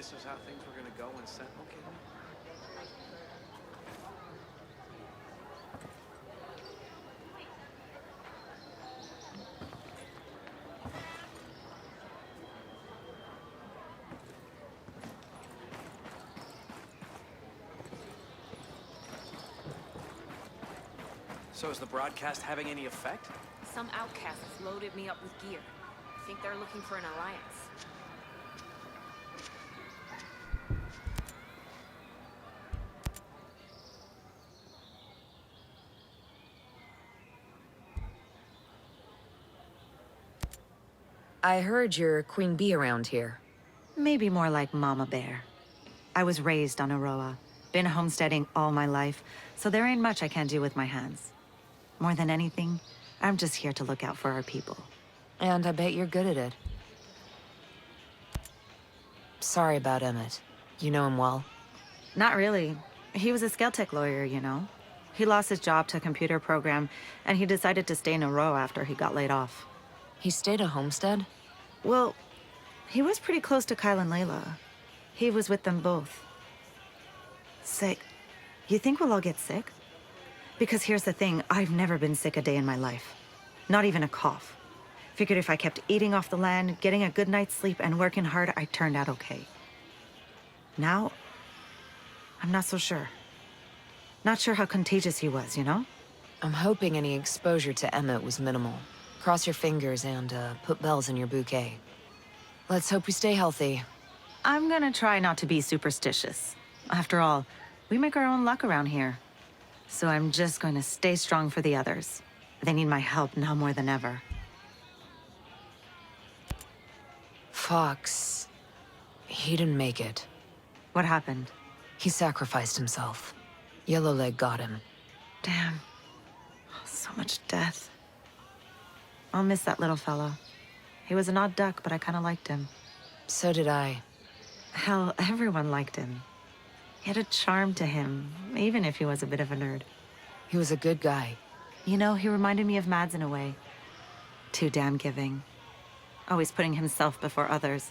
this is how things were gonna go when Sentinel came in? So is the broadcast having any effect? Some outcasts loaded me up with gear. I think they're looking for an alliance. I heard you're Queen Bee around here. Maybe more like Mama Bear. I was raised on Aroa. Been homesteading all my life, so there ain't much I can't do with my hands. More than anything, I'm just here to look out for our people. And I bet you're good at it. Sorry about Emmett. You know him well? Not really. He was a Skeltech lawyer, you know. He lost his job to a computer program, and he decided to stay in Aroa after he got laid off. He stayed at Homestead? Well, he was pretty close to Kyle and Layla. He was with them both. Sick. You think we'll all get sick? Because here's the thing, I've never been sick a day in my life. Not even a cough. Figured if I kept eating off the land, getting a good night's sleep, and working hard, I turned out okay. Now, I'm not so sure. Not sure how contagious he was, you know? I'm hoping any exposure to Emmett was minimal. Cross your fingers and put bells in your bouquet. Let's hope we stay healthy. I'm gonna try not to be superstitious. After all, we make our own luck around here. So I'm just going to stay strong for the others. They need my help now more than ever. Fox... he didn't make it. What happened? He sacrificed himself. Yellowleg got him. Damn. So much death. I'll miss that little fella. He was an odd duck, but I kind of liked him. So did I. Hell, everyone liked him. He had a charm to him, even if he was a bit of a nerd. He was a good guy. You know, he reminded me of Mads in a way. Too damn giving. Always putting himself before others.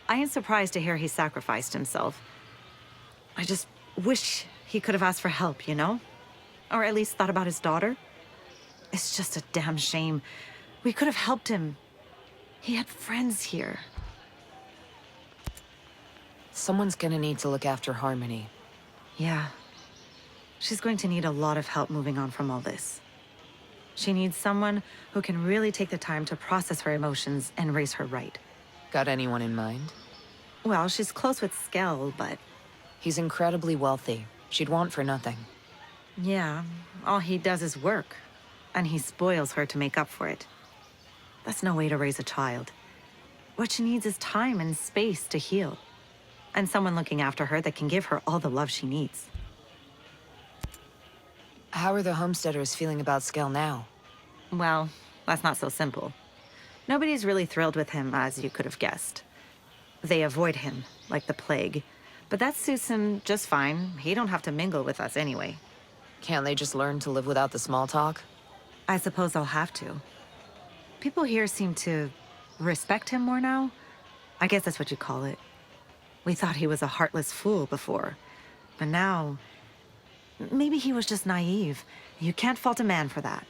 I ain't surprised to hear he sacrificed himself. I just wish he could have asked for help, you know? Or at least thought about his daughter. It's just a damn shame. We could have helped him. He had friends here. Someone's gonna need to look after Harmony. Yeah. She's going to need a lot of help moving on from all this. She needs someone who can really take the time to process her emotions and raise her right. Got anyone in mind? Well, she's close with Skell, but... He's incredibly wealthy. She'd want for nothing. yeah, all he does is work. And he spoils her to make up for it. That's no way to raise a child. What she needs is time and space to heal. And someone looking after her that can give her all the love she needs. How are the homesteaders feeling about Skell now? Well, that's not so simple. Nobody's really thrilled with him, as you could have guessed. They avoid him, like the plague. But that suits him just fine. He don't have to mingle with us anyway. Can't they just learn to live without the small talk? I suppose they'll have to. People here seem to respect him more now. I guess that's what you call it. We thought he was a heartless fool before. But now... maybe he was just naive. You can't fault a man for that.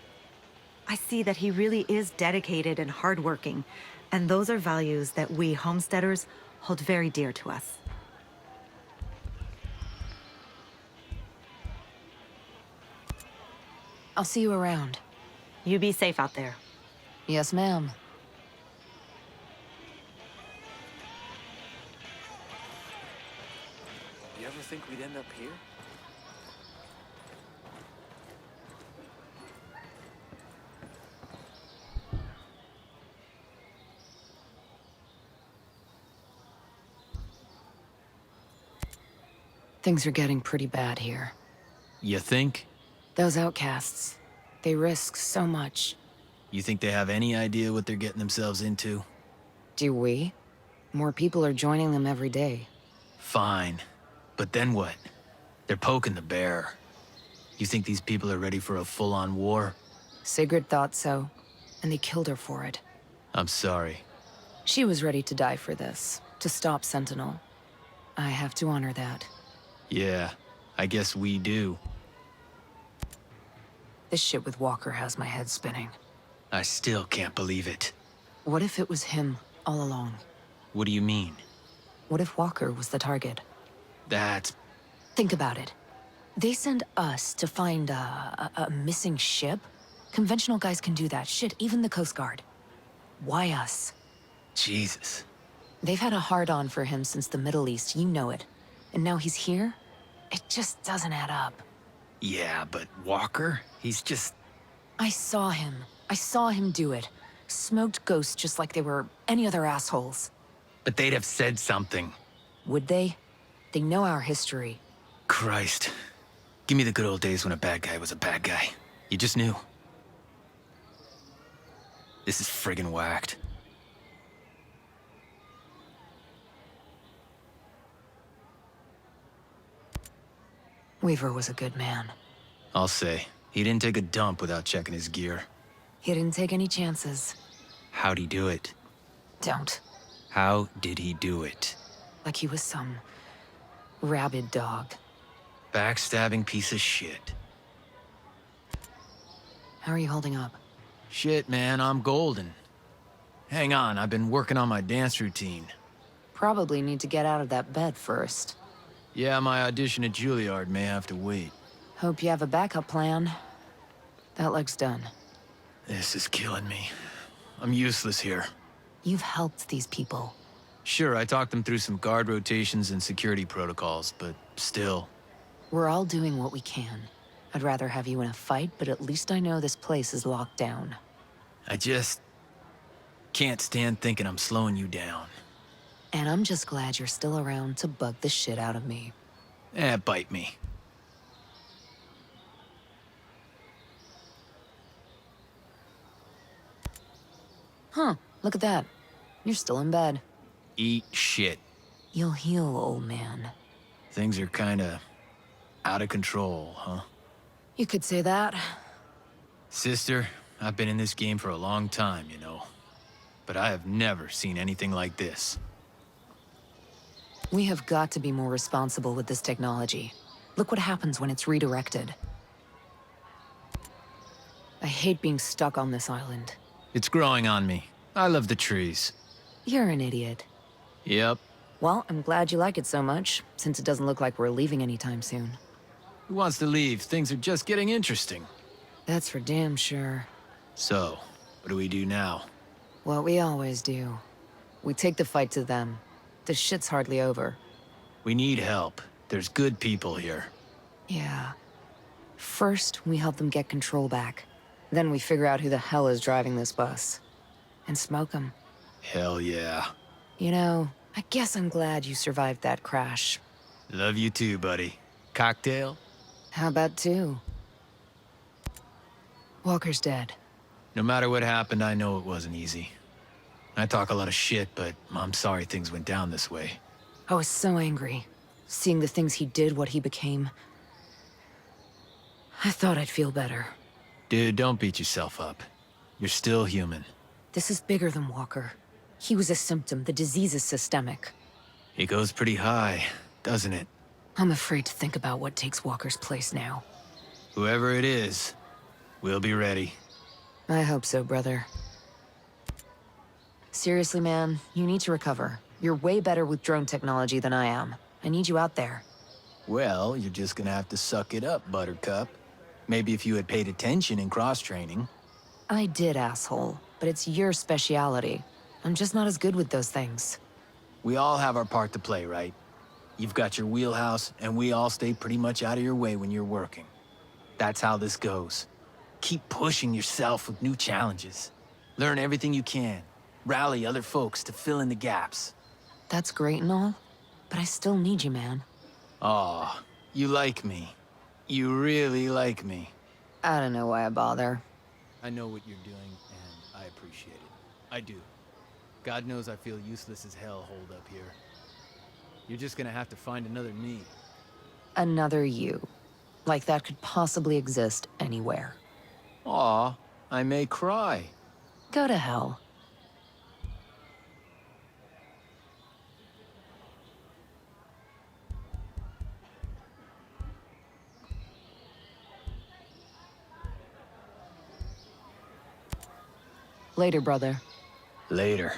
I see that he really is dedicated and hardworking, and those are values that we homesteaders hold very dear to us. I'll see you around. You be safe out there. Yes, ma'am. You ever think we'd end up here? Things are getting pretty bad here. You think? Those outcasts, they risk so much. You think they have any idea what they're getting themselves into? Do we? More people are joining them every day. Fine. But then what? They're poking the bear. You think these people are ready for a full-on war? Sigrid thought so, and they killed her for it. I'm sorry. She was ready to die for this, To stop Sentinel. I have to honor that. Yeah, I guess we do. This shit with Walker has my head spinning. I still can't believe it. What if it was him all along? What do you mean? What if Walker was the target? That's... Think about it. They send us to find a missing ship? Conventional guys can do that. Shit, even the Coast Guard. Why us? Jesus. They've had a hard-on for him since the Middle East, you know it. And now he's here? It just doesn't add up. Yeah, but Walker? He's just... I saw him. I saw him do it. Smoked ghosts just like they were any other assholes. But they'd have said something. Would they? They know our history. Christ. Give me the good old days when a bad guy was a bad guy. You just knew. This is friggin' whacked. Weaver was a good man. I'll say. He didn't take a dump without checking his gear. He didn't take any chances. How'd he do it? Don't. How did he do it? Like he was some rabid dog. Backstabbing piece of shit. How are you holding up? Shit, man, I'm golden. Hang on, I've been working on my dance routine. Probably need to get out of that bed first. Yeah, my audition at Juilliard may have to wait. Hope you have a backup plan. That leg's done. This is killing me. I'm useless here. You've helped these people. Sure, I talked them through some guard rotations and security protocols, but still. We're all doing what we can. I'd rather have you in a fight, but at least I know this place is locked down. I just... can't stand thinking I'm slowing you down. And I'm just glad you're still around to bug the shit out of me. Bite me. Huh, look at that. You're still in bed. Eat shit. You'll heal, old man. Things are kinda... out of control, huh? You could say that. Sister, I've been in this game for a long time, you know. But I have never seen anything like this. We have got to be more responsible with this technology. Look what happens when it's redirected. I hate being stuck on this island. It's growing on me. I love the trees. You're an idiot. Yep. Well, I'm glad you like it so much, since it doesn't look like we're leaving anytime soon. Who wants to leave? Things are just getting interesting. That's for damn sure. So, what do we do now? What we always do. We take the fight to them. The shit's hardly over. We need help. There's good people here. Yeah. First, we help them get control back. Then we figure out who the hell is driving this bus. And smoke them. Hell yeah. You know, I guess I'm glad you survived that crash. Love you too, buddy. Cocktail? How about two? Walker's dead. No matter what happened, I know it wasn't easy. I talk a lot of shit, but I'm sorry things went down this way. I was so angry. Seeing the things he did, what he became. I thought I'd feel better. Dude, don't beat yourself up. You're still human. This is bigger than Walker. He was a symptom. The disease is systemic. It goes pretty high, doesn't it? I'm afraid to think about what takes Walker's place now. Whoever it is, we'll be ready. I hope so, brother. Seriously, man, you need to recover. You're way better with drone technology than I am. I need you out there. Well, you're just gonna have to suck it up, Buttercup. Maybe if you had paid attention in cross-training. I did, asshole. But it's your speciality. I'm just not as good with those things. We all have our part to play, right? You've got your wheelhouse, and we all stay pretty much out of your way when you're working. That's how this goes. Keep pushing yourself with new challenges. Learn everything you can. Rally other folks to fill in the gaps. That's great and all, but I still need you, man. Aw, you like me. You really like me. I don't know why I bother. I know what you're doing, and I appreciate it. I do. God knows I feel useless as hell holed up here. You're just gonna have to find another me. Another you. Like that could possibly exist anywhere. Aw, I may cry. Go to hell. Later, brother. Later.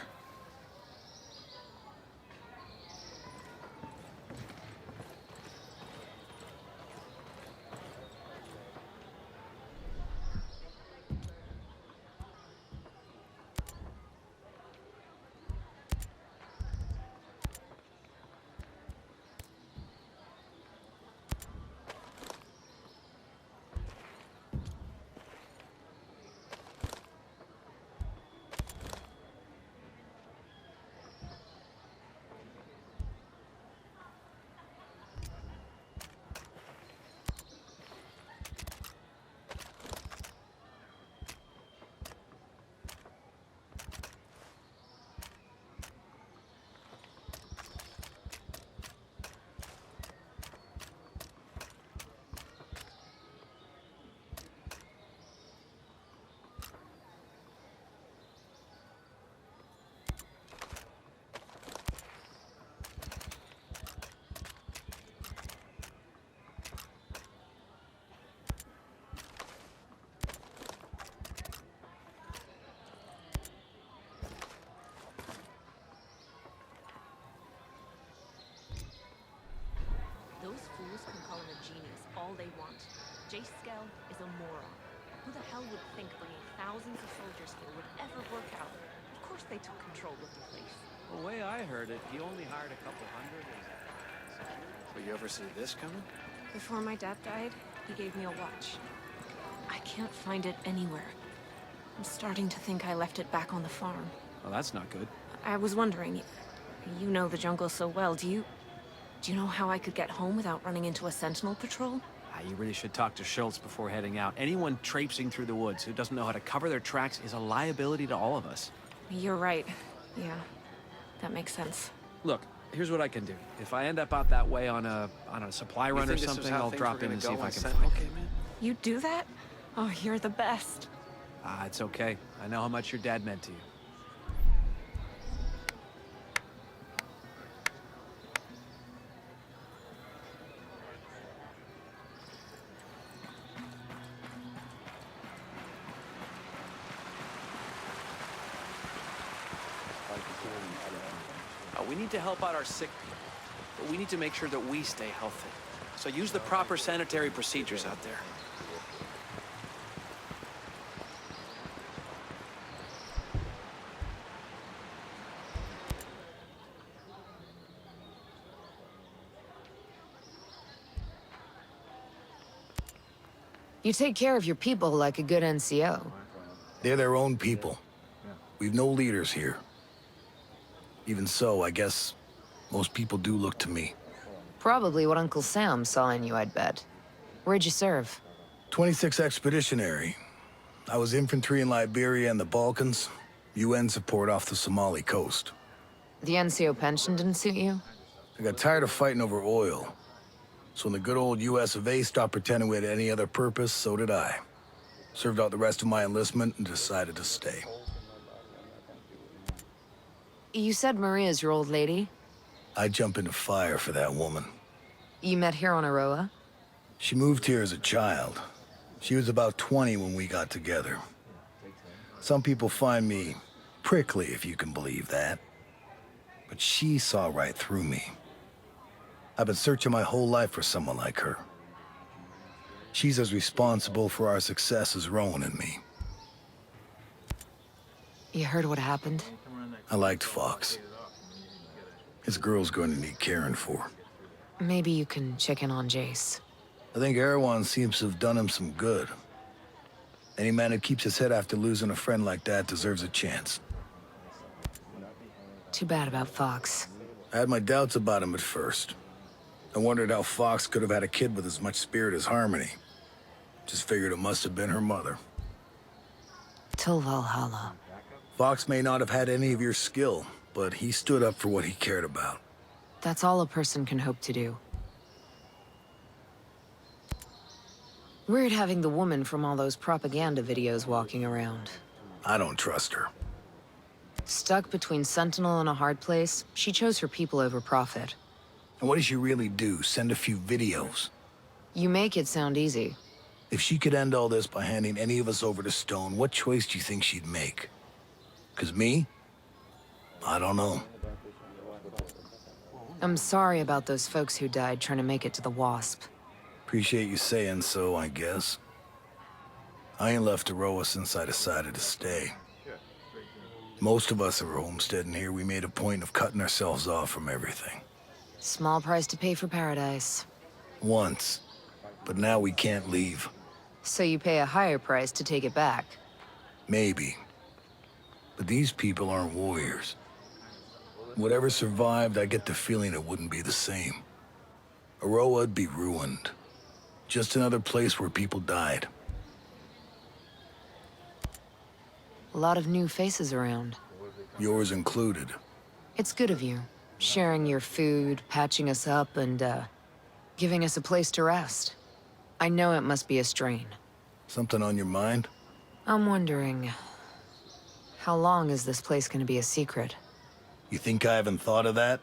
Those fools can call him a genius all they want. Jace Skell is a moron. Who the hell would think bringing thousands of soldiers here would ever work out? Of course they took control of the place. The way I heard it, he only hired a couple hundred as security. So you ever see this coming? Before my dad died, he gave me a watch. I can't find it anywhere. I'm starting to think I left it back on the farm. Well, that's not good. I was wondering, you know the jungle so well, do you know how I could get home without running into a sentinel patrol? You really should talk to Schultz before heading out. Anyone traipsing through the woods who doesn't know how to cover their tracks is a liability to all of us. You're right. Yeah, that makes sense. Look, here's what I can do. If I end up out that way on a supply run or something, I'll drop in and see if I can find it. Okay, man. You do that? Oh, you're the best. It's okay. I know how much your dad meant to you. We need to help out our sick people, but we need to make sure that we stay healthy. So use the proper sanitary procedures out there. You take care of your people like a good NCO. They're their own people. We've no leaders here. Even so, I guess most people do look to me. Probably what Uncle Sam saw in you, I'd bet. Where'd you serve? 26 Expeditionary. I was infantry in Liberia and the Balkans. UN support off the Somali coast. The NCO pension didn't suit you? I got tired of fighting over oil. So when the good old US of A stopped pretending we had any other purpose, so did I. Served out the rest of my enlistment and decided to stay. You said Maria's your old lady? I'd jump into fire for that woman. You met here on Aroa? She moved here as a child. She was about 20 when we got together. Some people find me prickly, if you can believe that. But she saw right through me. I've been searching my whole life for someone like her. She's as responsible for our success as Rowan and me. You heard what happened? I liked Fox. His girl's going to need caring for. Maybe you can check in on Jace. I think Erewhon seems to have done him some good. Any man who keeps his head after losing a friend like that deserves a chance. Too bad about Fox. I had my doubts about him at first. I wondered how Fox could have had a kid with as much spirit as Harmony. Just figured it must have been her mother. Till Valhalla. Fox may not have had any of your skill, but he stood up for what he cared about. That's all a person can hope to do. Weird having the woman from all those propaganda videos walking around. I don't trust her. Stuck between Sentinel and a hard place, she chose her people over profit. And what does she really do? Send a few videos? You make it sound easy. If she could end all this by handing any of us over to Stone, what choice do you think she'd make? 'Cause me? I don't know. I'm sorry about those folks who died trying to make it to the Wasp. Appreciate you saying so, I guess. I ain't left Aroa since I decided to stay. Most of us who were homesteading here, we made a point of cutting ourselves off from everything. Small price to pay for paradise. Once. But now we can't leave. So you pay a higher price to take it back. Maybe. But these people aren't warriors. Whatever survived, I get the feeling it wouldn't be the same. Aroa'd be ruined. Just another place where people died. A lot of new faces around. Yours included. It's good of you. Sharing your food, patching us up, and, giving us a place to rest. I know it must be a strain. Something on your mind? I'm wondering... how long is this place gonna be a secret? You think I haven't thought of that?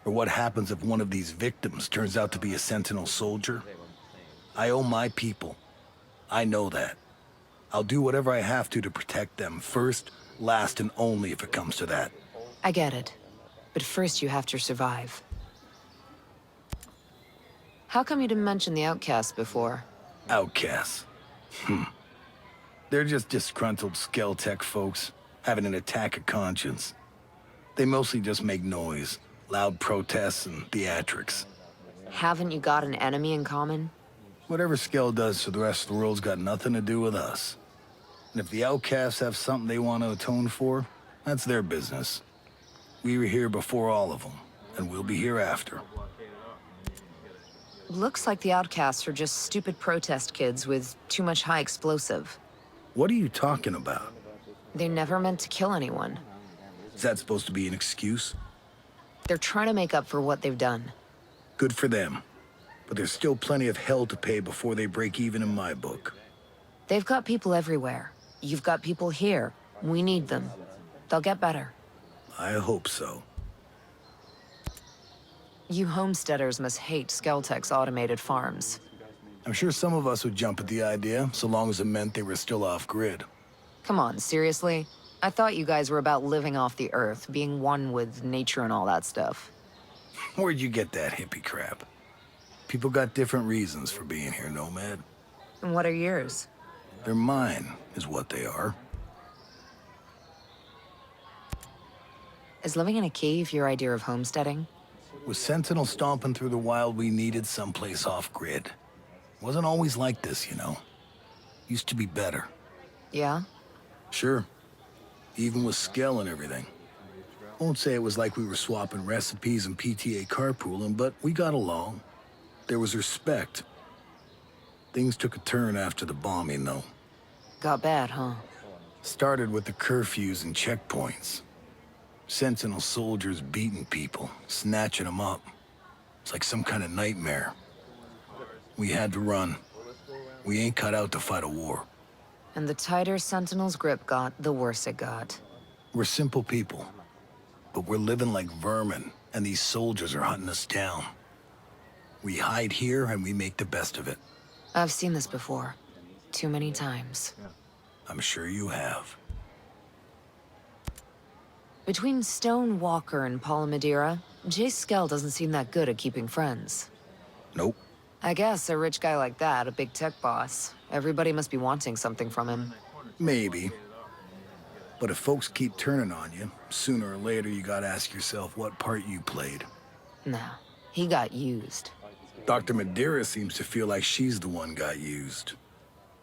Or what happens if one of these victims turns out to be a Sentinel soldier? I owe my people. I know that. I'll do whatever I have to protect them, first, last, and only if it comes to that. I get it. But first you have to survive. How come you didn't mention the outcasts before? Outcasts. They're just disgruntled Skeltech folks, having an attack of conscience. They mostly just make noise, loud protests and theatrics. Haven't you got an enemy in common? Whatever Skell does to the rest of the world's got nothing to do with us. And if the outcasts have something they want to atone for, that's their business. We were here before all of them, and we'll be here after. Looks like the outcasts are just stupid protest kids with too much high explosive. What are you talking about? They never meant to kill anyone. Is that supposed to be an excuse? They're trying to make up for what they've done. Good for them. But there's still plenty of hell to pay before they break even in my book. They've got people everywhere. You've got people here. We need them. They'll get better. I hope so. You homesteaders must hate Skeltech's automated farms. I'm sure some of us would jump at the idea, so long as it meant they were still off-grid. Come on, seriously? I thought you guys were about living off the earth, being one with nature and all that stuff. Where'd you get that hippie crap? People got different reasons for being here, Nomad. And what are yours? They're mine, is what they are. Is living in a cave your idea of homesteading? With Sentinel stomping through the wild, we needed someplace off-grid. Wasn't always like this, you know. Used to be better. Yeah? Sure. Even with Skell and everything. Won't say it was like we were swapping recipes and PTA carpooling, but we got along. There was respect. Things took a turn after the bombing, though. Got bad, huh? Started with the curfews and checkpoints. Sentinel soldiers beating people, snatching them up. It's like some kind of nightmare. We had to run. We ain't cut out to fight a war. And the tighter Sentinel's grip got, the worse it got. We're simple people. But we're living like vermin, and these soldiers are hunting us down. We hide here, and we make the best of it. I've seen this before. Too many times. I'm sure you have. Between Stone Walker and Paula Madeira, Jay Skell doesn't seem that good at keeping friends. Nope. I guess a rich guy like that, a big tech boss, everybody must be wanting something from him. Maybe. But if folks keep turning on you, sooner or later you gotta ask yourself what part you played. Nah, he got used. Dr. Madeira seems to feel like she's the one got used.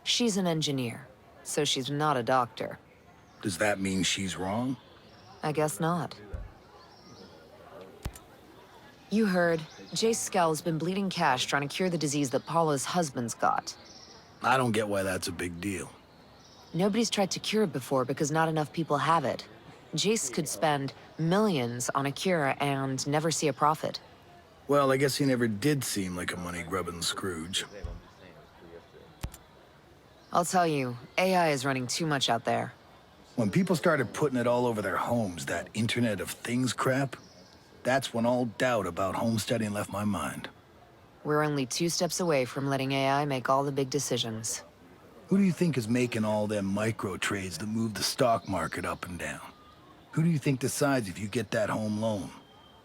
She's an engineer, so she's not a doctor. Does that mean she's wrong? I guess not. You heard. Jay Skell's been bleeding cash trying to cure the disease that Paula's husband's got. I don't get why that's a big deal. Nobody's tried to cure it before because not enough people have it. Jace could spend millions on a cure and never see a profit. Well, I guess he never did seem like a money-grubbing Scrooge. I'll tell you, AI is running too much out there. When people started putting it all over their homes, that Internet of Things crap, that's when all doubt about homesteading left my mind. We're only 2 steps away from letting AI make all the big decisions. Who do you think is making all them micro trades that move the stock market up and down? Who do you think decides if you get that home loan?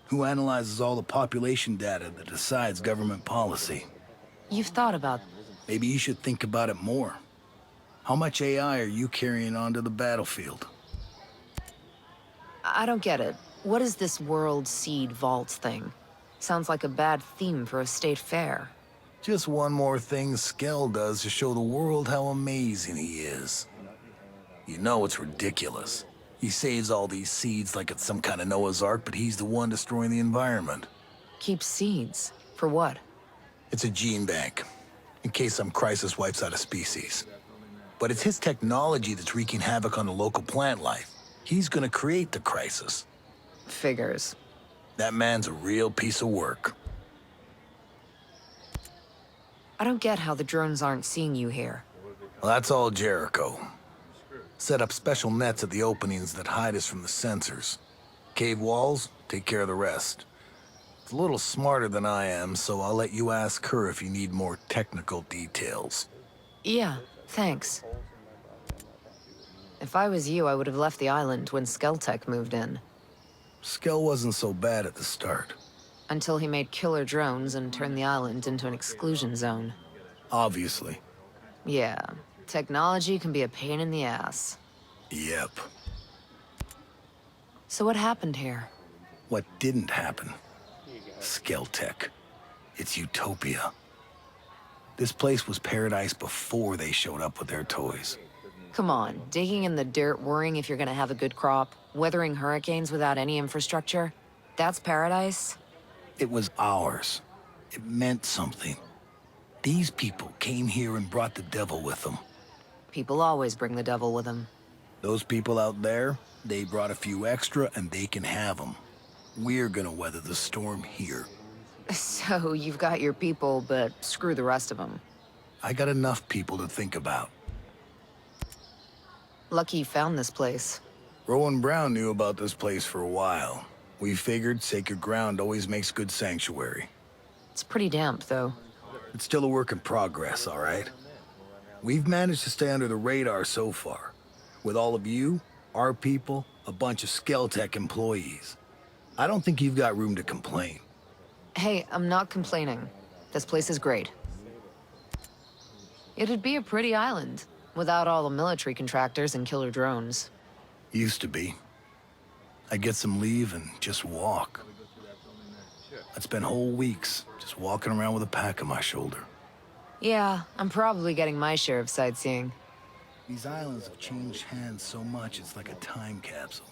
Who analyzes all the population data that decides government policy? You've thought about... Maybe you should think about it more. How much AI are you carrying onto the battlefield? I don't get it. What is this World Seed Vaults thing? Sounds like a bad theme for a state fair. Just one more thing Skell does to show the world how amazing he is. You know it's ridiculous. He saves all these seeds like it's some kind of Noah's Ark, but he's the one destroying the environment. Keep seeds? For what? It's a gene bank, in case some crisis wipes out a species. But it's his technology that's wreaking havoc on the local plant life. He's gonna create the crisis. Figures. That man's a real piece of work. I don't get how the drones aren't seeing you here. Well, that's all Jericho. Set up special nets at the openings that hide us from the sensors. Cave walls, take care of the rest. It's a little smarter than I am, so I'll let you ask her if you need more technical details. Yeah, thanks. If I was you, I would have left the island when Skeltech moved in. Skell wasn't so bad at the start. Until he made killer drones and turned the island into an exclusion zone. Obviously. Yeah, technology can be a pain in the ass. Yep. So what happened here? What didn't happen? Skeltech. It's utopia. This place was paradise before they showed up with their toys. Come on, digging in the dirt, worrying if you're gonna have a good crop, weathering hurricanes without any infrastructure? That's paradise? It was ours. It meant something. These people came here and brought the devil with them. People always bring the devil with them. Those people out there, they brought a few extra and they can have them. We're gonna weather the storm here. So you've got your people, but screw the rest of them. I got enough people to think about. Lucky you found this place. Rowan Brown knew about this place for a while. We figured sacred ground always makes good sanctuary. It's pretty damp, though. It's still a work in progress, all right? We've managed to stay under the radar so far. With all of you, our people, a bunch of Skeltech employees. I don't think you've got room to complain. Hey, I'm not complaining. This place is great. It'd be a pretty island, without all the military contractors and killer drones. Used to be. I'd get some leave and just walk. I'd spend whole weeks just walking around with a pack on my shoulder. Yeah, I'm probably getting my share of sightseeing. These islands have changed hands so much, it's like a time capsule.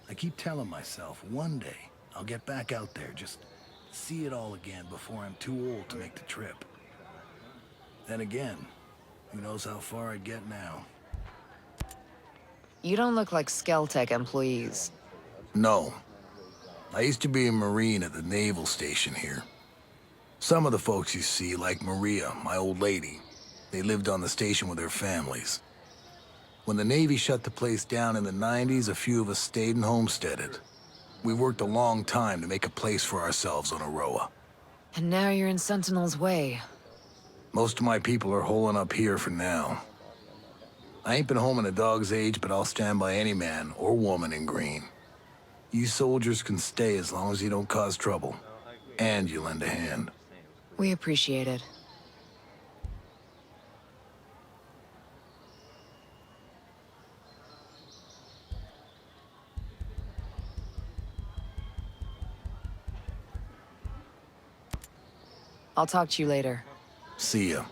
I keep telling myself, one day, I'll get back out there, just see it all again before I'm too old to make the trip. Then again, who knows how far I'd get now. You don't look like Skeltech employees. No. I used to be a Marine at the naval station here. Some of the folks you see, like Maria, my old lady, they lived on the station with their families. When the Navy shut the place down in the 90s, a few of us stayed and homesteaded. We worked a long time to make a place for ourselves on Aroa. And now you're in Sentinel's way. Most of my people are holing up here for now. I ain't been home in a dog's age, but I'll stand by any man or woman in green. You soldiers can stay as long as you don't cause trouble. And you lend a hand. We appreciate it. I'll talk to you later. See ya.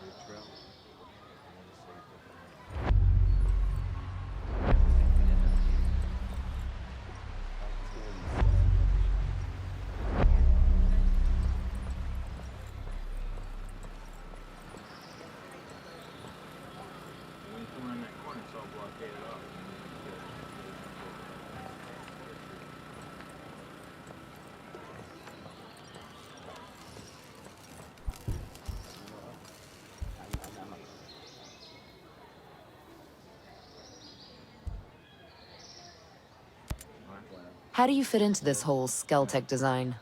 How do you fit into this whole Skeltech design?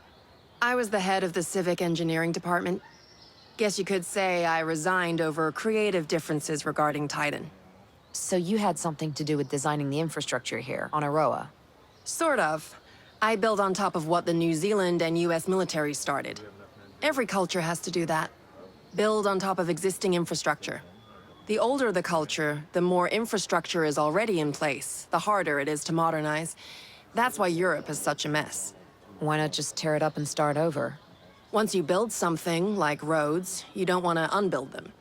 I was the head of the civic engineering department. Guess you could say I resigned over creative differences regarding Titan. So you had something to do with designing the infrastructure here on Aroa. Sort of. I build on top of what the New Zealand and US military started. Every culture has to do that. Build on top of existing infrastructure. The older the culture, the more infrastructure is already in place, the harder it is to modernize. That's why Europe is such a mess. Why not just tear it up and start over? Once you build something, like roads, you don't want to unbuild them.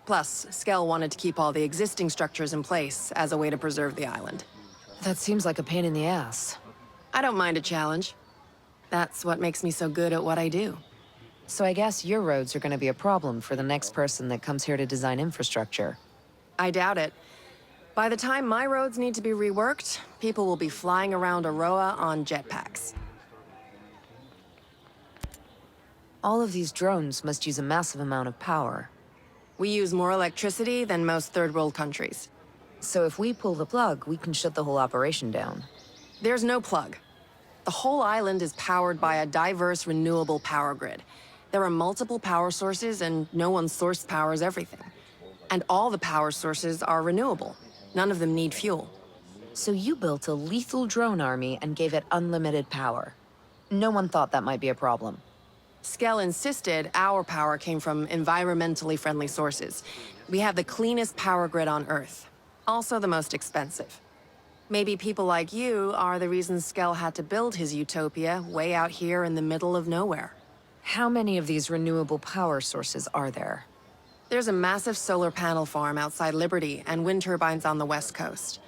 Plus, Skell wanted to keep all the existing structures in place as a way to preserve the island. That seems like a pain in the ass. I don't mind a challenge. That's what makes me so good at what I do. So I guess your roads are gonna be a problem for the next person that comes here to design infrastructure. I doubt it. By the time my roads need to be reworked, people will be flying around Aroa on jetpacks. All of these drones must use a massive amount of power. We use more electricity than most third world countries. So if we pull the plug, we can shut the whole operation down. There's no plug. The whole island is powered by a diverse, renewable power grid. There are multiple power sources, and no one source powers everything. And all the power sources are renewable. None of them need fuel. So you built a lethal drone army and gave it unlimited power. No one thought that might be a problem. Skell insisted our power came from environmentally friendly sources. We have the cleanest power grid on Earth. Also the most expensive. Maybe people like you are the reason Skell had to build his utopia way out here in the middle of nowhere. How many of these renewable power sources are there? There's a massive solar panel farm outside Liberty and wind turbines on the west coast.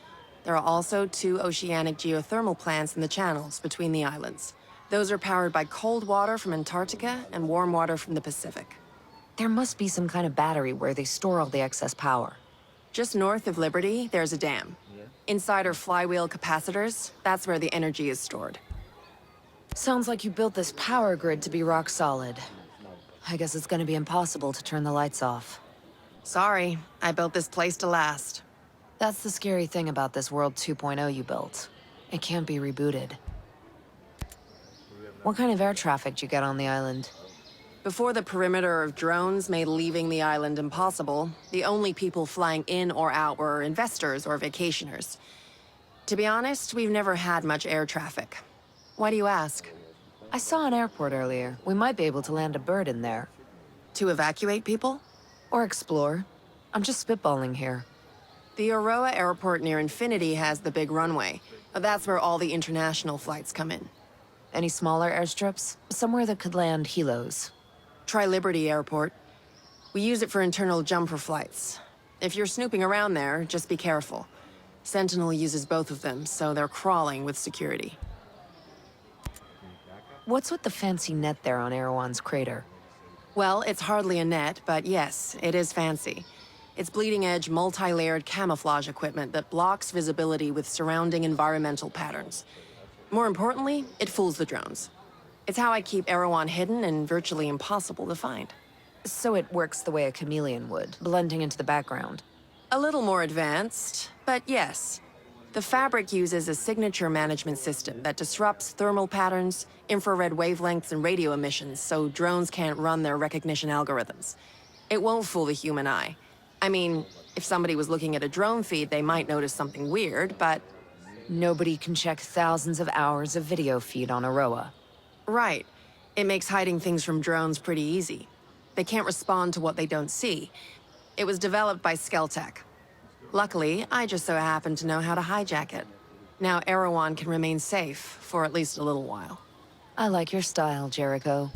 There are also 2 oceanic geothermal plants in the channels between the islands. Those are powered by cold water from Antarctica and warm water from the Pacific. There must be some kind of battery where they store all the excess power. Just north of Liberty, there's a dam. Inside are flywheel capacitors. That's where the energy is stored. Sounds like you built this power grid to be rock solid. I guess it's gonna be impossible to turn the lights off. Sorry, I built this place to last. That's the scary thing about this World 2.0 you built. It can't be rebooted. What kind of air traffic do you get on the island? Before the perimeter of drones made leaving the island impossible, the only people flying in or out were investors or vacationers. To be honest, we've never had much air traffic. Why do you ask? I saw an airport earlier. We might be able to land a bird in there. To evacuate people? Or explore. I'm just spitballing here. The Aroa airport near Infinity has the big runway. That's where all the international flights come in. Any smaller airstrips? Somewhere that could land helos. Try Liberty Airport. We use it for internal jumper flights. If you're snooping around there, just be careful. Sentinel uses both of them, so they're crawling with security. What's with the fancy net there on Erewhon's crater? Well, it's hardly a net, but yes, it is fancy. It's bleeding-edge, multi-layered camouflage equipment that blocks visibility with surrounding environmental patterns. More importantly, it fools the drones. It's how I keep Erewhon hidden and virtually impossible to find. So it works the way a chameleon would, blending into the background. A little more advanced, but yes. The fabric uses a signature management system that disrupts thermal patterns, infrared wavelengths, and radio emissions so drones can't run their recognition algorithms. It won't fool the human eye. I mean, if somebody was looking at a drone feed, they might notice something weird, but... Nobody can check thousands of hours of video feed on Aroa. Right. It makes hiding things from drones pretty easy. They can't respond to what they don't see. It was developed by Skeltech. Luckily, I just so happen to know how to hijack it. Now Erewhon can remain safe for at least a little while. I like your style, Jericho.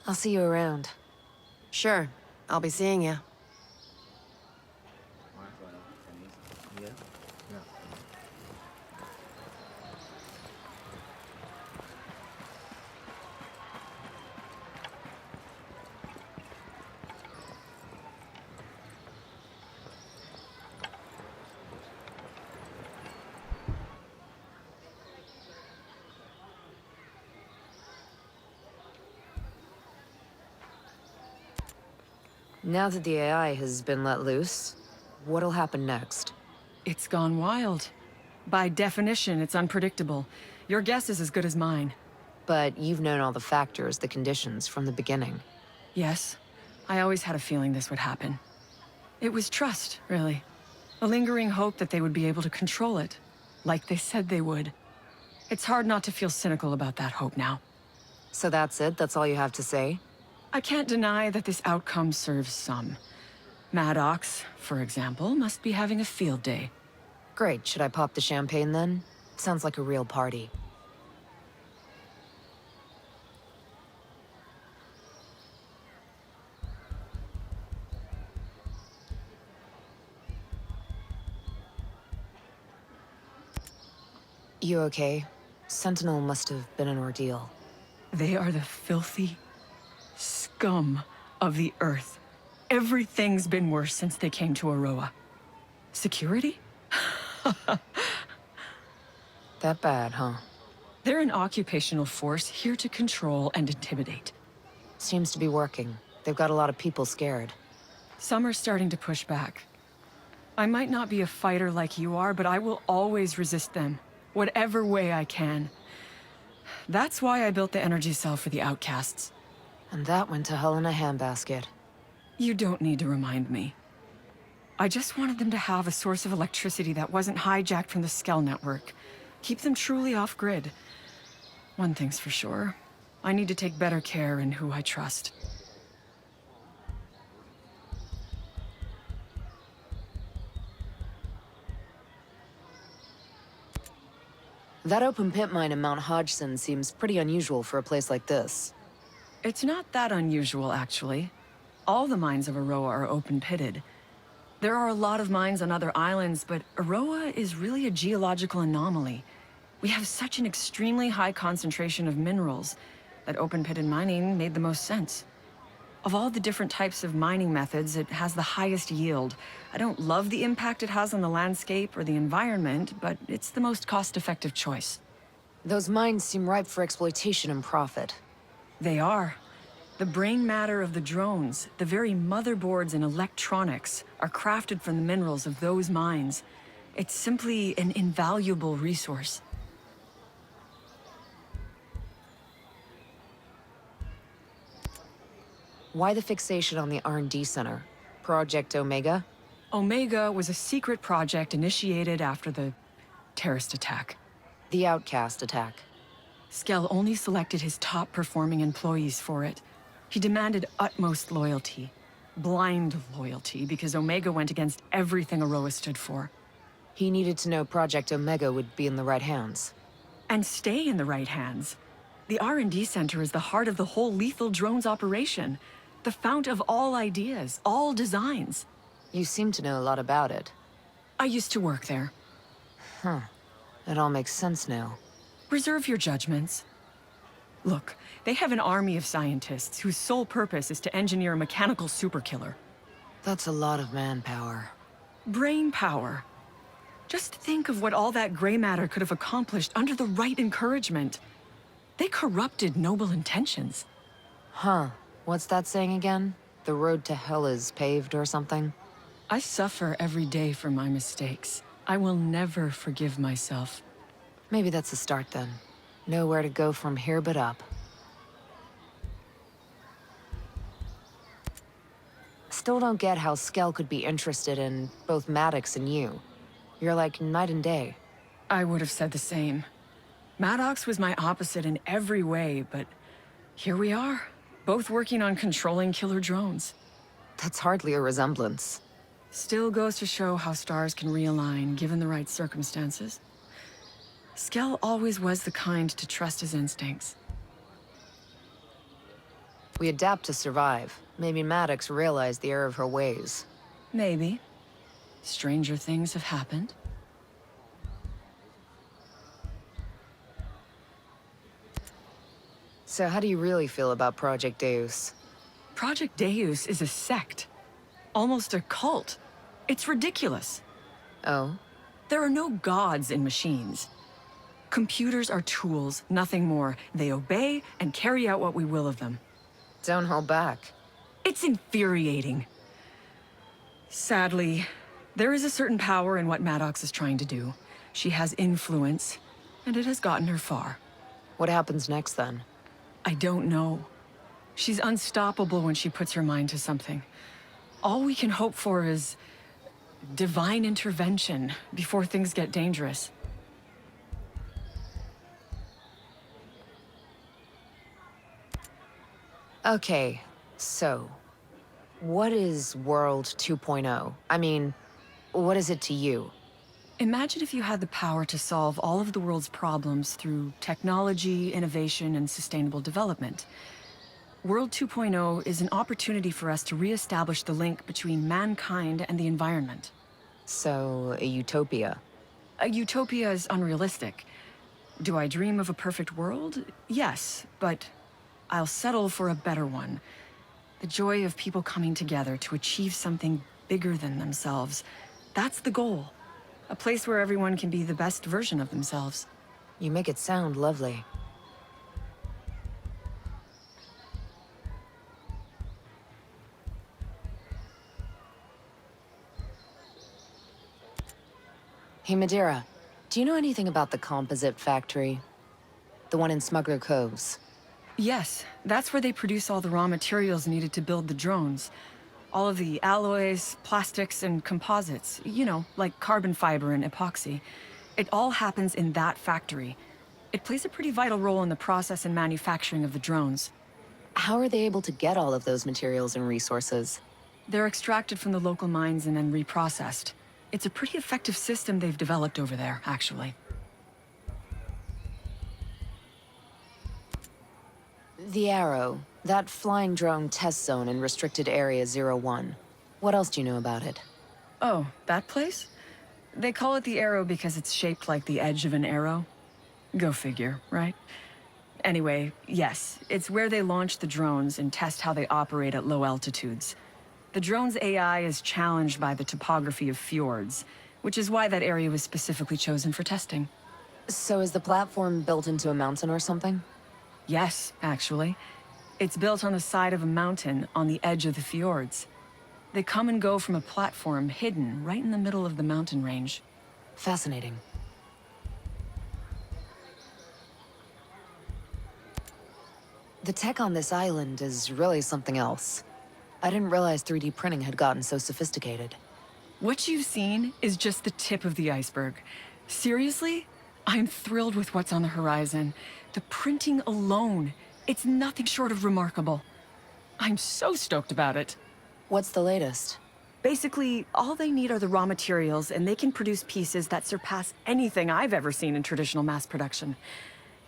I'll see you around. Sure. I'll be seeing you. Now that the AI has been let loose, what'll happen next? It's gone wild. By definition, it's unpredictable. Your guess is as good as mine. But you've known all the factors, the conditions, from the beginning. Yes, I always had a feeling this would happen. It was trust, really. A lingering hope that they would be able to control it, like they said they would. It's hard not to feel cynical about that hope now. So that's it? That's all you have to say? I can't deny that this outcome serves some. Maddox, for example, must be having a field day. Great. Should I pop the champagne then? Sounds like a real party. You okay? Sentinel must have been an ordeal. They are the filthy scum of the Earth. Everything's been worse since they came to Aroa. Security? That bad, huh? They're an occupational force here to control and intimidate. Seems to be working. They've got a lot of people scared. Some are starting to push back. I might not be a fighter like you are, but I will always resist them, whatever way I can. That's why I built the energy cell for the outcasts. And that went to hell in a handbasket. You don't need to remind me. I just wanted them to have a source of electricity that wasn't hijacked from the Skell network. Keep them truly off-grid. One thing's for sure. I need to take better care in who I trust. That open pit mine in Mount Hodgson seems pretty unusual for a place like this. It's not that unusual, actually. All the mines of Aroa are open-pitted. There are a lot of mines on other islands, but Aroa is really a geological anomaly. We have such an extremely high concentration of minerals that open-pitted mining made the most sense. Of all the different types of mining methods, it has the highest yield. I don't love the impact it has on the landscape or the environment, but it's the most cost-effective choice. Those mines seem ripe for exploitation and profit. They are. The brain matter of the drones, the very motherboards and electronics, are crafted from the minerals of those mines. It's simply an invaluable resource. Why the fixation on the R&D center? Project Omega? Omega was a secret project initiated after the terrorist attack. The Outcast attack. Skell only selected his top-performing employees for it. He demanded utmost loyalty. Blind loyalty, because Omega went against everything Aroa stood for. He needed to know Project Omega would be in the right hands. And stay in the right hands. The R&D center is the heart of the whole lethal drones operation. The fount of all ideas, all designs. You seem to know a lot about it. I used to work there. Huh. It all makes sense now. Reserve your judgments. Look, they have an army of scientists whose sole purpose is to engineer a mechanical superkiller. That's a lot of manpower. Brain power. Just think of what all that gray matter could have accomplished under the right encouragement. They corrupted noble intentions. Huh. What's that saying again? The road to hell is paved or something? I suffer every day for my mistakes. I will never forgive myself. Maybe that's a start then. Know where to go from here but up. Still don't get how Skell could be interested in both Maddox and you. You're like night and day. I would have said the same. Maddox was my opposite in every way, but here we are, both working on controlling killer drones. That's hardly a resemblance. Still goes to show how stars can realign given the right circumstances. Skell always was the kind to trust his instincts. We adapt to survive. Maybe Maddox realized the error of her ways. Maybe. Stranger things have happened. So how do you really feel about Project Deus? Project Deus is a sect. Almost a cult. It's ridiculous. Oh? There are no gods in machines. Computers are tools, nothing more. They obey and carry out what we will of them. Don't hold back. It's infuriating. Sadly, there is a certain power in what Maddox is trying to do. She has influence, and it has gotten her far. What happens next, then? I don't know. She's unstoppable when she puts her mind to something. All we can hope for is divine intervention before things get dangerous. Okay, so... what is World 2.0? I mean, what is it to you? Imagine if you had the power to solve all of the world's problems through technology, innovation, and sustainable development. World 2.0 is an opportunity for us to re-establish the link between mankind and the environment. So, a utopia. A utopia is unrealistic. Do I dream of a perfect world? Yes, but I'll settle for a better one. The joy of people coming together to achieve something bigger than themselves. That's the goal. A place where everyone can be the best version of themselves. You make it sound lovely. Hey, Madeira, do you know anything about the composite factory? The one in Smuggler Coves? Yes, that's where they produce all the raw materials needed to build the drones. All of the alloys, plastics, and composites. You know, like carbon fiber and epoxy. It all happens in that factory. It plays a pretty vital role in the process and manufacturing of the drones. How are they able to get all of those materials and resources? They're extracted from the local mines and then reprocessed. It's a pretty effective system they've developed over there, actually. The Arrow, that flying drone test zone in Restricted Area 01. What else do you know about it? Oh, that place? They call it the Arrow because it's shaped like the edge of an arrow. Go figure, right? Anyway, yes, it's where they launch the drones and test how they operate at low altitudes. The drone's AI is challenged by the topography of fjords, which is why that area was specifically chosen for testing. So is the platform built into a mountain or something? Yes, actually. It's built on the side of a mountain on the edge of the fjords. They come and go from a platform hidden right in the middle of the mountain range. Fascinating. The tech on this island is really something else. I didn't realize 3D printing had gotten so sophisticated. What you've seen is just the tip of the iceberg. Seriously? I'm thrilled with what's on the horizon. The printing alone, it's nothing short of remarkable. I'm so stoked about it. What's the latest? Basically, all they need are the raw materials, and they can produce pieces that surpass anything I've ever seen in traditional mass production.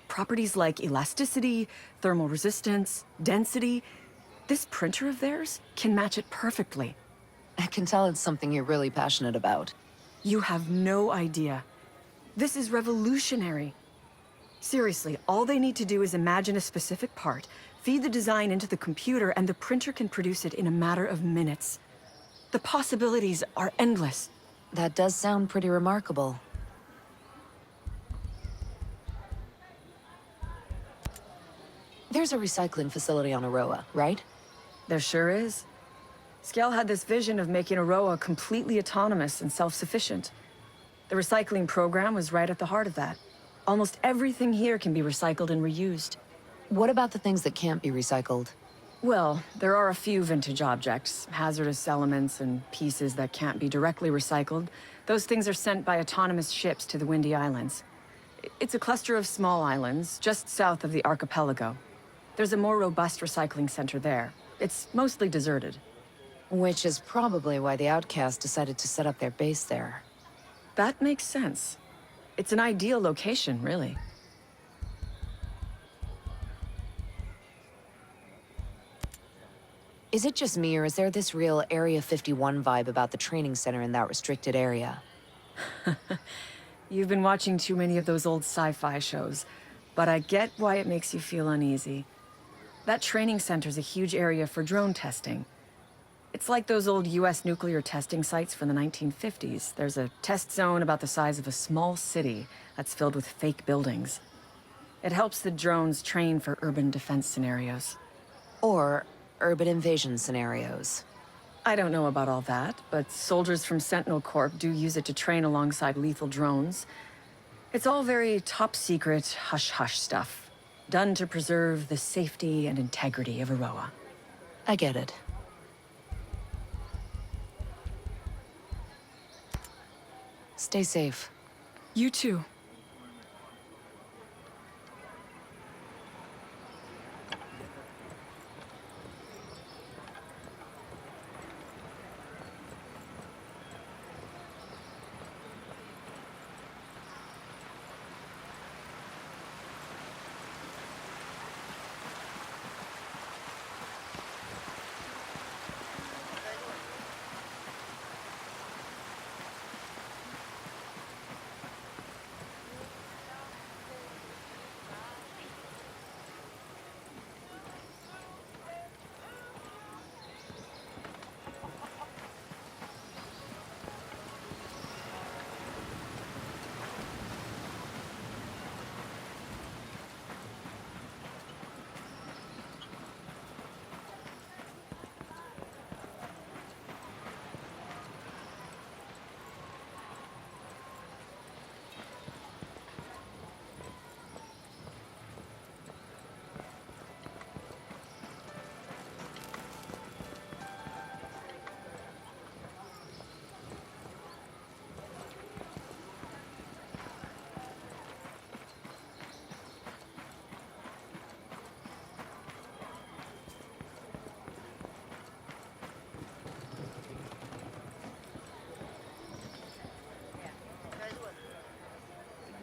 Properties like elasticity, thermal resistance, density. This printer of theirs can match it perfectly. I can tell it's something you're really passionate about. You have no idea. This is revolutionary. Seriously, all they need to do is imagine a specific part, feed the design into the computer, and the printer can produce it in a matter of minutes. The possibilities are endless. That does sound pretty remarkable. There's a recycling facility on Aroa, right? There sure is. Skell had this vision of making Aroa completely autonomous and self-sufficient. The recycling program was right at the heart of that. Almost everything here can be recycled and reused. What about the things that can't be recycled? Well, there are a few vintage objects, hazardous elements and pieces that can't be directly recycled. Those things are sent by autonomous ships to the Windy Islands. It's a cluster of small islands, just south of the archipelago. There's a more robust recycling center there. It's mostly deserted. Which is probably why the Outcasts decided to set up their base there. That makes sense. It's an ideal location, really. Is it just me, or is there this real Area 51 vibe about the training center in that restricted area? You've been watching too many of those old sci-fi shows, but I get why it makes you feel uneasy. That training center's a huge area for drone testing. It's like those old US nuclear testing sites from the 1950s. There's a test zone about the size of a small city that's filled with fake buildings. It helps the drones train for urban defense scenarios. Or urban invasion scenarios. I don't know about all that, but soldiers from Sentinel Corp do use it to train alongside lethal drones. It's all very top secret, hush-hush stuff. done to preserve the safety and integrity of Aroa. I get it. Stay safe. You too.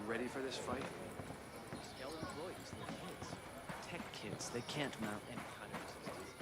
Ready for this fight? Skell employees, they're kids. Tech kids, they can't mount any kind of resistance.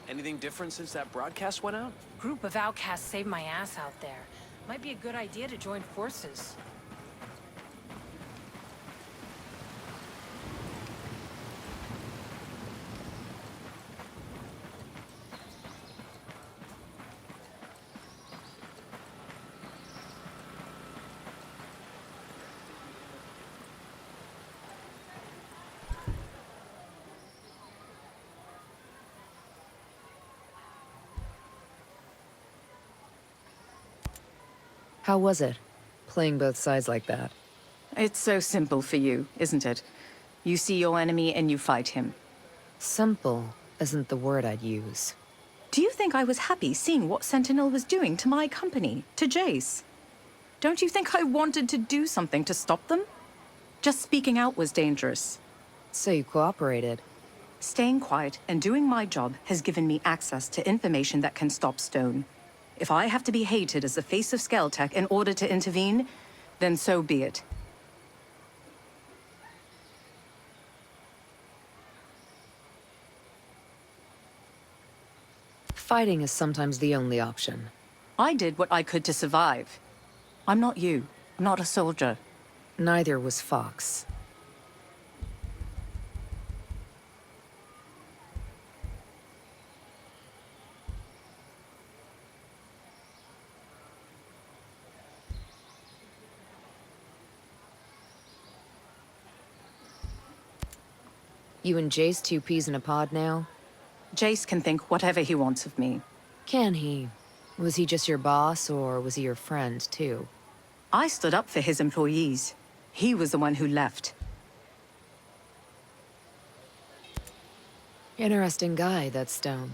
Anything different since that broadcast went out? Group of outcasts saved my ass out there. Might be a good idea to join forces. How was it, playing both sides like that? It's so simple for you, isn't it? You see your enemy and you fight him. Simple isn't the word I'd use. Do you think I was happy seeing what Sentinel was doing to my company, to Jace? Don't you think I wanted to do something to stop them? Just speaking out was dangerous. So you cooperated. Staying quiet and doing my job has given me access to information that can stop Stone. If I have to be hated as the face of Skeltech in order to intervene, then so be it. Fighting is sometimes the only option. I did what I could to survive. I'm not you. I'm not a soldier. Neither was Fox. You and Jace two peas in a pod now? Jace can think whatever he wants of me. Can he? Was he just your boss, or was he your friend, too? I stood up for his employees. He was the one who left. Interesting guy, that Stone.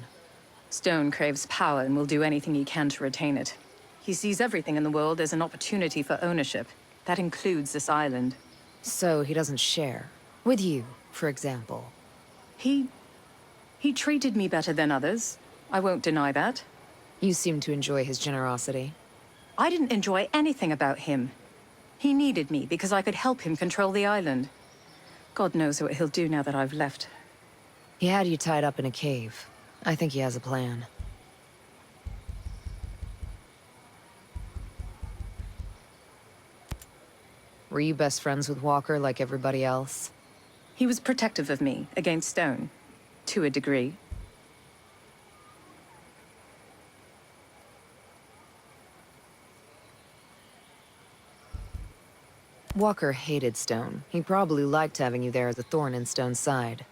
Stone craves power and will do anything he can to retain it. He sees everything in the world as an opportunity for ownership. That includes this island. So he doesn't share? With you, for example? He treated me better than others. I won't deny that. You seem to enjoy his generosity. I didn't enjoy anything about him. He needed me because I could help him control the island. God knows what he'll do now that I've left. He had you tied up in a cave. I think he has a plan. Were you best friends with Walker like everybody else? He was protective of me against Stone. To a degree. Walker hated Stone. He probably liked having you there as a thorn in Stone's side.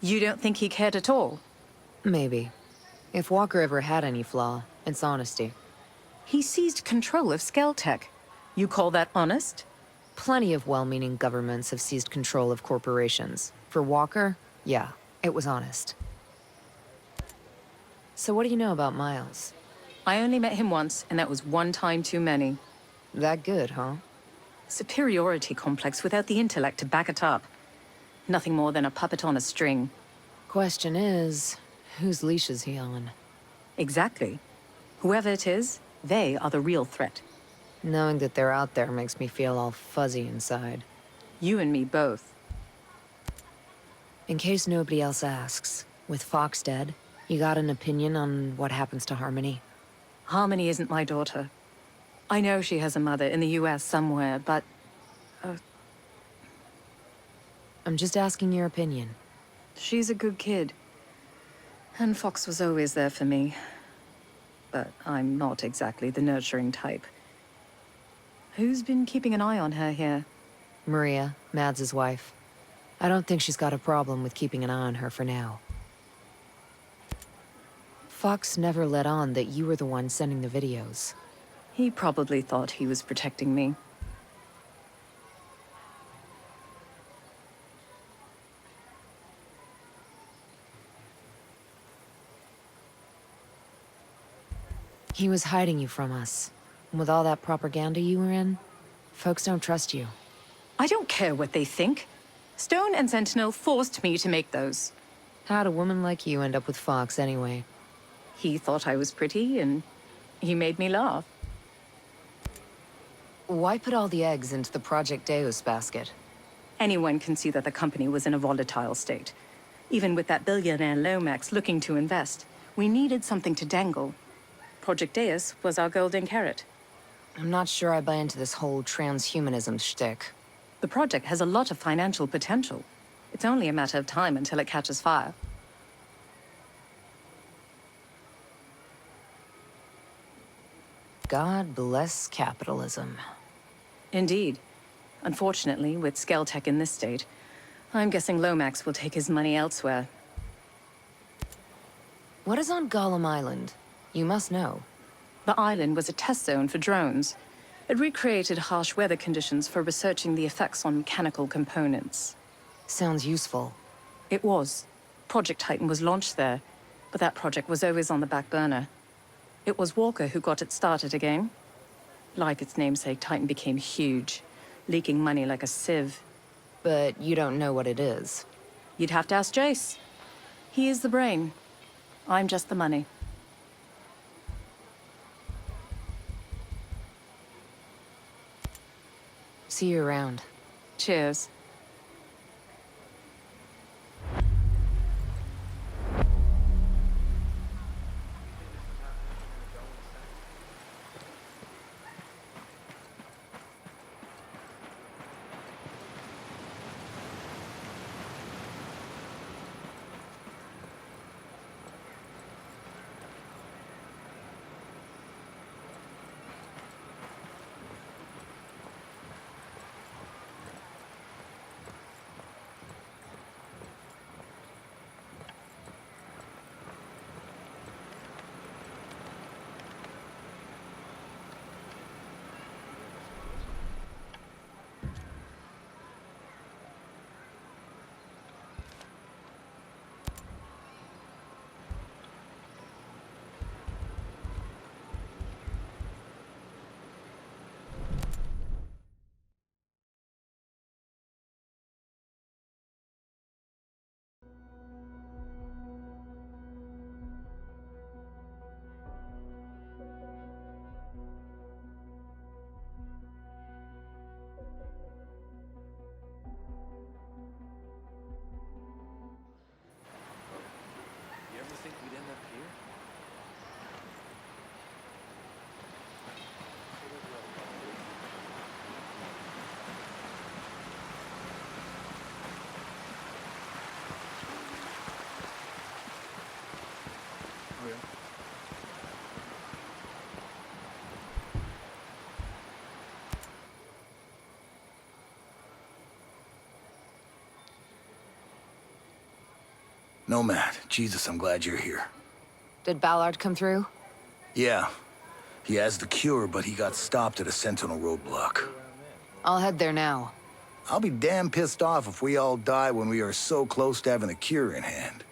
You don't think he cared at all? Maybe. If Walker ever had any flaw, it's honesty. He seized control of Skeltech. You call that honest? Plenty of well-meaning governments have seized control of corporations. For Walker, yeah, it was honest. So what do you know about Miles? I only met him once, and that was one time too many. That good, huh? Superiority complex without the intellect to back it up. Nothing more than a puppet on a string. Question is, whose leash is he on? Exactly. Whoever it is, they are the real threat. Knowing that they're out there makes me feel all fuzzy inside. You and me both. In case nobody else asks, with Fox dead, you got an opinion on what happens to Harmony? Harmony isn't my daughter. I know she has a mother in the US somewhere, but... I'm just asking your opinion. she's a good kid. And Fox was always there for me. But I'm not exactly the nurturing type. Who's been keeping an eye on her here? Maria, Mads' wife. I don't think she's got a problem with keeping an eye on her for now. Fox never let on that you were the one sending the videos. He probably thought he was protecting me. He was hiding you from us. With all that propaganda you were in, folks don't trust you. I don't care what they think. Stone and Sentinel forced me to make those. How'd a woman like you end up with Fox anyway? He thought I was pretty, and he made me laugh. Why put all the eggs into the Project Deus basket? Anyone can see that the company was in a volatile state. Even with that billionaire Lomax looking to invest, we needed something to dangle. Project Deus was our golden carrot. I'm not sure I buy into this whole transhumanism shtick. The project has a lot of financial potential. It's only a matter of time until it catches fire. God bless capitalism. Indeed. Unfortunately, with Skeltech in this state, I'm guessing Lomax will take his money elsewhere. What is on Gollum Island? You must know. The island was a test zone for drones. It recreated harsh weather conditions for researching the effects on mechanical components. Sounds useful. It was. Project Titan was launched there, but that project was always on the back burner. It was Walker who got it started again. Like its namesake, Titan became huge, leaking money like a sieve. But you don't know what it is. You'd have to ask Jace. He is the brain. I'm just the money. See you around. Cheers. Nomad, Jesus, I'm glad you're here. Did Ballard come through? Yeah. He has the cure, but he got stopped at a Sentinel roadblock. I'll head there now. I'll be damn pissed off if we all die when we are so close to having the cure in hand.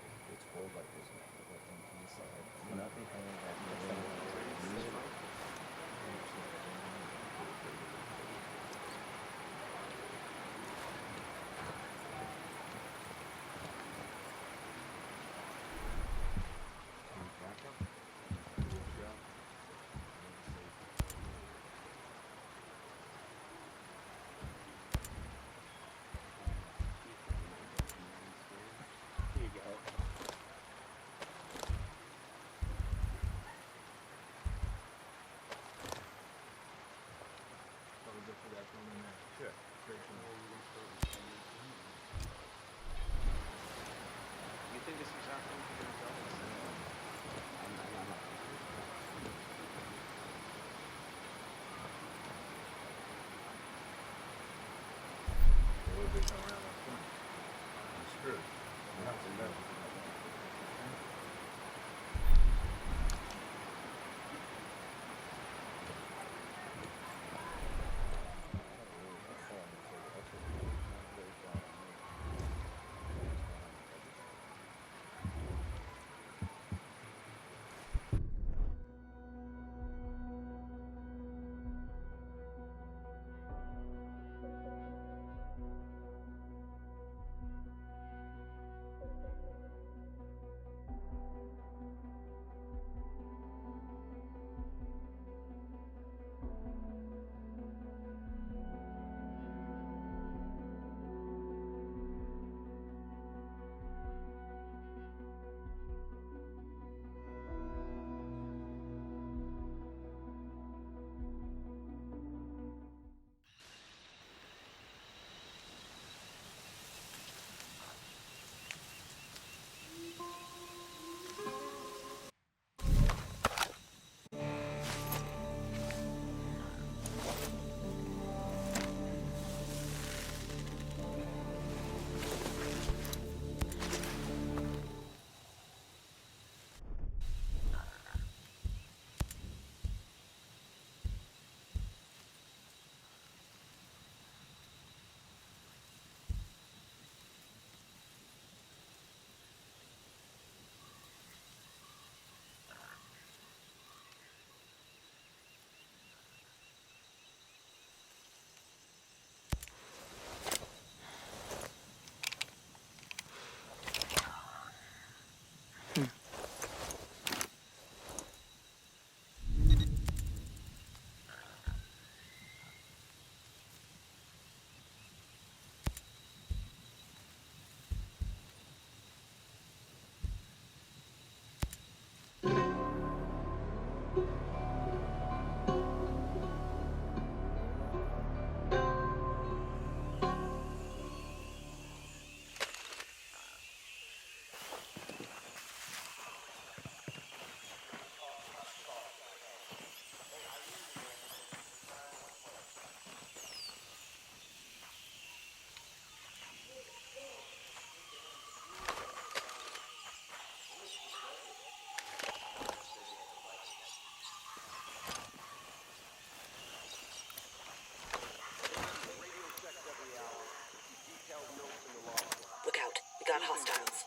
Look out. We got hostiles.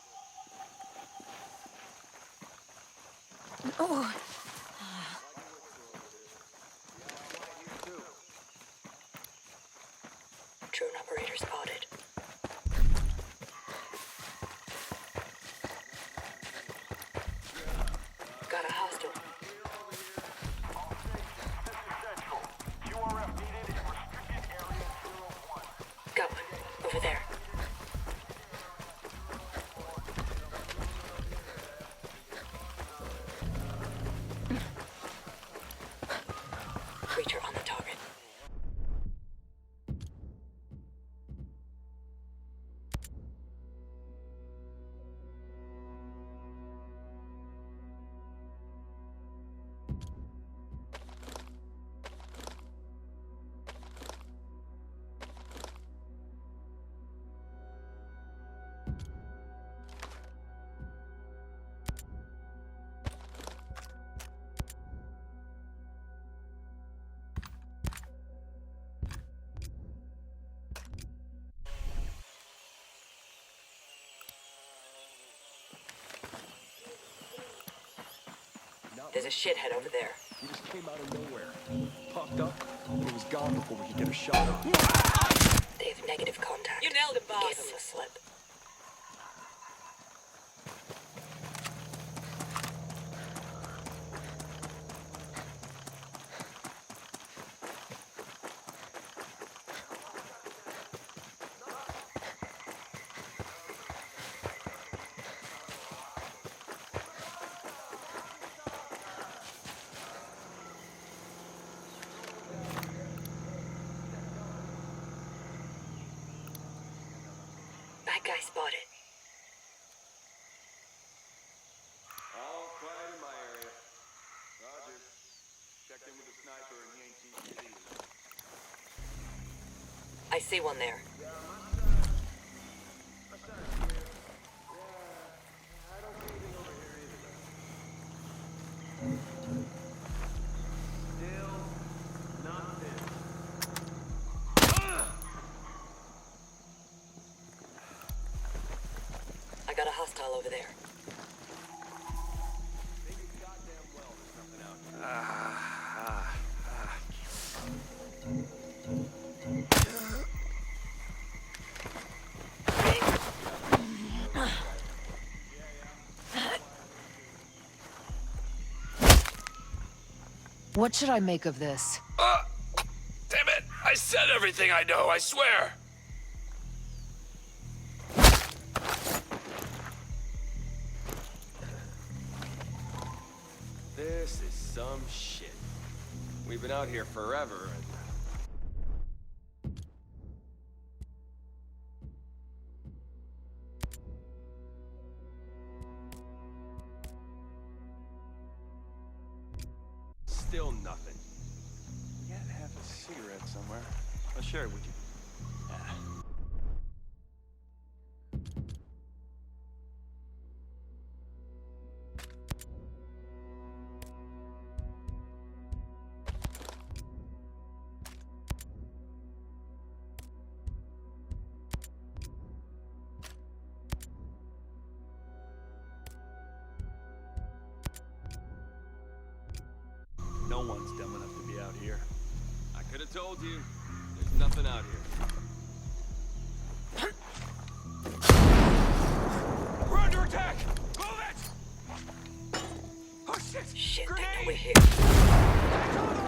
Oh. Drone operator spotted. Got a hostile. Got one. Over there. Creature on the target. There's a shithead over there. He just came out of nowhere. Popped up, and he was gone before we could get a shot off. They have negative contact. You nailed it, boss. Give them the slip. That guy spotted. All quiet in my area. Roger. Checked in with the sniper and he ain't seen shit either. I see one there. I got a hostile over there. What should I make of this? Damn it! I said everything I know, I swear! This is some shit. We've been out here forever and... Still nothing. You got half a cigarette somewhere. I'll share it with you. No one's dumb enough to be out here. I could have told you. There's nothing out here. We're under attack! Move it! Oh shit! Shit, Grenade! they know we're here. It's on the